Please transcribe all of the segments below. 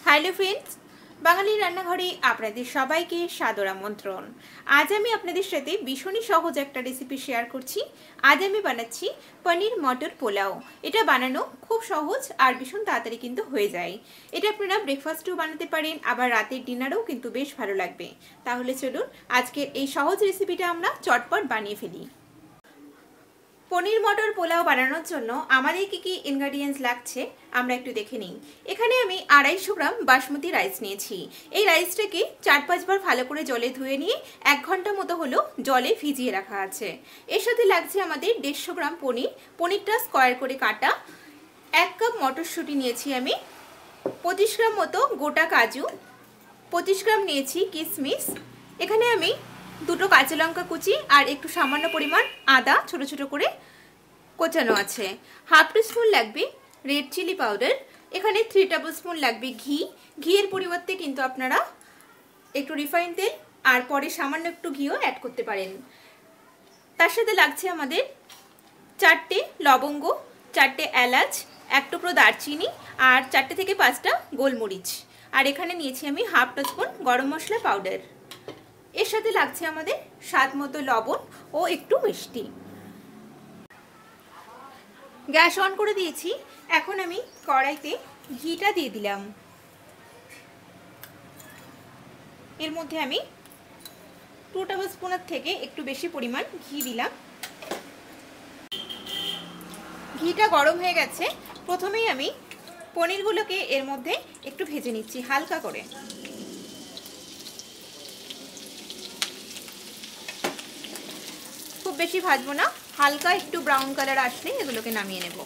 Hello friends, বাঙালি রান্নাঘরে আপনাদের সবাইকে সাদর আমন্ত্রণ। আজ আমি আপনাদের সাথে ভীষণই সহজ একটা রেসিপি শেয়ার করছি। আজ আমি বানাচ্ছি পনির মটর পোলাও। এটা বানানো খুব সহজ আর ভীষণ তাড়াতাড়ি কিন্তু হয়ে যায়। এটা আপনারা ব্রেকফাস্টেও বানাতে পারেন, আবার রাতের ডিনারেও কিন্তু বেশ ভালো লাগবে। তাহলে চলুন আজকের এই সহজ রেসিপিটা আমরা চটপট বানিয়ে ফেলি। পনির মটর পোলাও বানানোর জন্য আমাদের কি ইনগ্রেডিয়েন্টস লাগছে আমরা একটু দেখে নিই। এখানে আমি 250 গ্রাম বাসমতি রাইস নিয়েছি। এই রাইসটাকে 4-5 বার ভালো করে জলে ধুয়ে নিয়ে 1 ঘন্টা মতো হলো জলে ভিজিয়ে রাখা আছে। এর সাথে লাগছে আমাদের 150 গ্রাম পনিরটা স্কোয়ার করে কাটা। 1 কাপ মটরশুঁটি নিয়েছি আমি, 25 গ্রাম মতো গোটা কাজু, 25 গ্রাম নিয়েছি কিশমিশ। এখানে আমি 2টো কাঁচা লঙ্কা কুচি আর একটু সামান্য পরিমাণ আদা ছোট ছোট করে কোচানো আছে। 1/2 টিস্পুন লাগবে রেড চিলি পাউডার। এখানে 3 টেবিল স্পুন লাগবে ঘিয়ের পরিবর্তে কিন্তু আপনারা একটু রিফাইন তেল আর পরে সামান্য একটু ঘিও অ্যাড করতে পারেন। তার সাথে লাগছে আমাদের 4টে লবঙ্গ, 4টে এলাচ, 1 টুকরো দারচিনি আর 4টে থেকে 5টা গোলমরিচ। আর এখানে নিয়েছি আমি 1/2 টিস্পুন গরম মশলা পাউডার। এর সাথে লাগছে আমাদের স্বাদ মতো লবণ ও একটু মিষ্টি। গ্যাস অন করে দিয়েছি। এখন আমি কড়াইতে ঘিটা দিয়ে দিলাম। এর মধ্যে আমি 2 টেবিল স্পুনের থেকে একটু বেশি পরিমাণ ঘি দিলাম। ঘিটা গরম হয়ে গেছে। প্রথমেই আমি পনিরগুলোকে এর মধ্যে একটু ভেজে নিচ্ছি হালকা করে। খুব বেশি ভাজবো না, হালকা একটু ব্রাউন কালার আসলে এগুলোকে নামিয়ে নেব।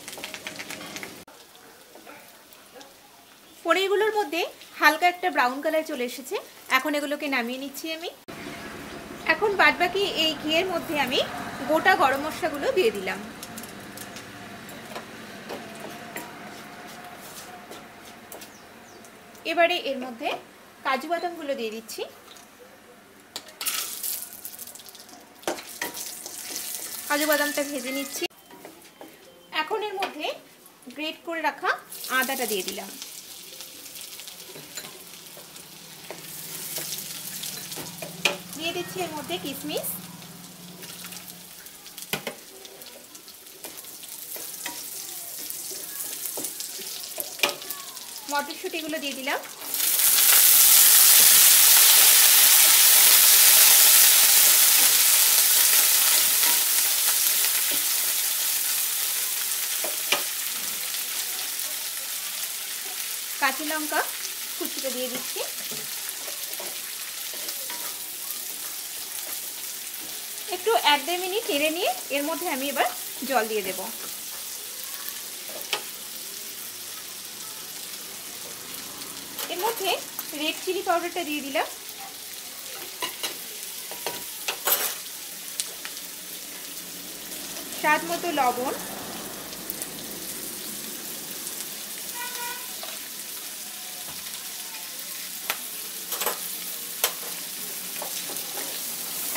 পনিরগুলোর মধ্যে হালকা একটা ব্রাউন কালার চলে এসেছে। এখন এগুলোকে নামিয়ে নিচ্ছি আমি। এখন বাদবাকি এই ঘিয়ের মধ্যে আমি গোটা গরম মশলাগুলো দিয়ে দিলাম। এবারে এর মধ্যে কাজু বাদামগুলো দিয়ে দিচ্ছি। কাজু বাদামটা ভেজে নিচ্ছি। এখন এর মধ্যে গ্রেট করে রাখা আদাটা দিয়ে দিলাম। দিয়ে দিচ্ছি এর মধ্যে কিশমিশ, মটরশুঁটিগুলো দিয়ে দিলাম। কাঁচা লঙ্কা কুচিটা দিয়ে দিচ্ছি। একটু 1-2 মিনিট নেড়ে নিয়ে এর মধ্যে আমি এবার জল দিয়ে দেব। এর মধ্যে রেড চিলি পাউডারটা দিয়ে দিলাম। স্বাদ মতো লবণ,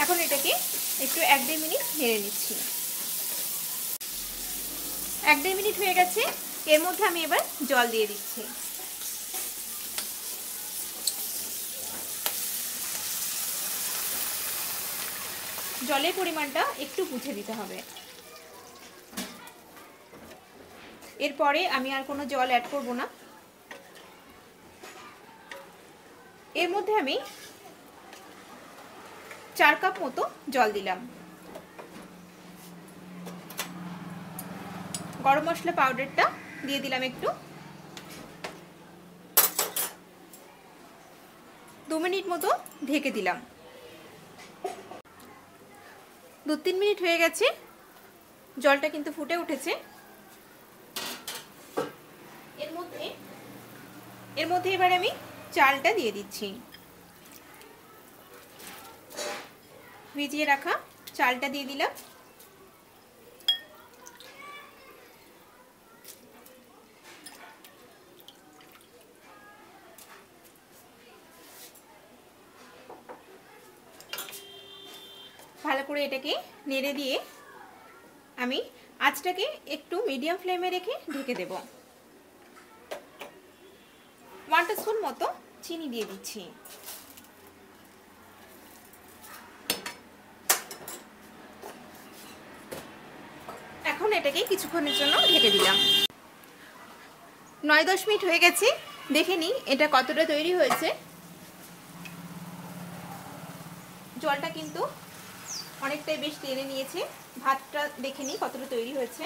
এখন এটাকে একটু 1-2 মিনিট নেড়ে নিচ্ছি। 1-2 মিনিট হয়ে গেছে। এর মধ্যে আমি এবার জল দিয়ে দিচ্ছি। জলের পরিমাণটা একটু বুঝে দিতে হবে। এরপরে আমি আর কোনো জল অ্যাড করব না। এর মধ্যে আমি 4 কাপ মতো জল দিলাম। গরম মশলা পাউডারটা দিয়ে দিলাম একটু। 2 মিনিট মতো ঢেকে দিলাম। 2-3 মিনিট হয়ে গেছে। জলটা কিন্তু ফুটে উঠেছে। এর মধ্যে এবার আমি চালটা দিয়ে দিচ্ছি। ভিজিয়ে রাখা চালটা দিয়ে দিলাম। ভালো করে এটাকে নেড়ে দিয়ে আমি আঁচটাকে একটু মিডিয়াম ফ্লেমে রেখে ঢেকে দেব। 1 স্পুন মতো চিনি দিয়ে দিচ্ছি। এখন এটাকে কিছুক্ষণের জন্য ঢেকে দিলাম। 9-10 মিনিট হয়ে গেছে, দেখে নিই এটা কতটা তৈরি হয়েছে। জলটা কিন্তু অনেকটাই বেশ টেনে নিয়েছে। ভাতটা দেখে নিই কতটা তৈরি হয়েছে।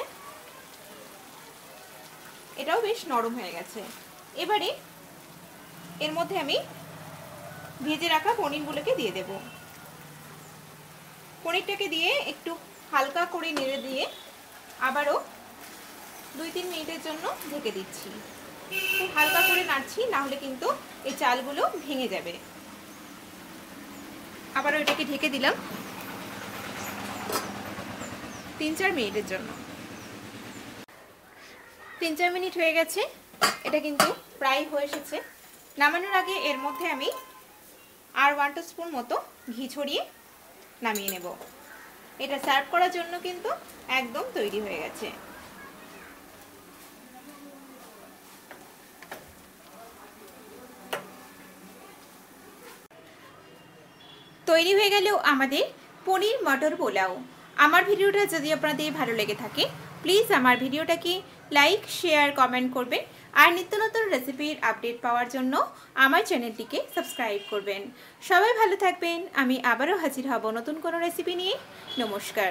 এটাও বেশ নরম হয়ে গেছে। এবারে এর মধ্যে আমি ভেজে রাখা পনিরগুলোকে দিয়ে দেব। পনিরটাকে দিয়ে একটু হালকা করে নেড়ে দিয়ে আবারও 2-3 মিনিটের জন্য ঢেকে দিচ্ছি। খুব হালকা করে নাড়ছি, না হলে কিন্তু এই চালগুলো ভেঙে যাবে। আবারও এটাকে ঢেকে দিলাম 3-4 মিনিটের জন্য। 3-4 মিনিট হয়ে গেছে, এটা কিন্তু প্রায় হয়ে এসেছে। নামানোর আগে এর মধ্যে আমি আর 1 টিস্পুন মতো ঘি ছড়িয়ে নামিয়ে নেব। এটা সার্ভ করার জন্য কিন্তু একদম তৈরি হয়ে গেছে। তৈরি হয়ে গেল আমাদের পনির মটর পোলাও। আমার ভিডিওটা যদি আপনাদের ভালো লেগে থাকে প্লিজ আমার ভিডিওটাকে লাইক, শেয়ার, কমেন্ট করবেন। আর নিত্য নতুন রেসিপির আপডেট পাওয়ার জন্য আমার চ্যানেলটিকে সাবস্ক্রাইব করবেন। সবাই ভালো থাকবেন। আমি আবারও হাজির হব নতুন কোনো রেসিপি নিয়ে। নমস্কার।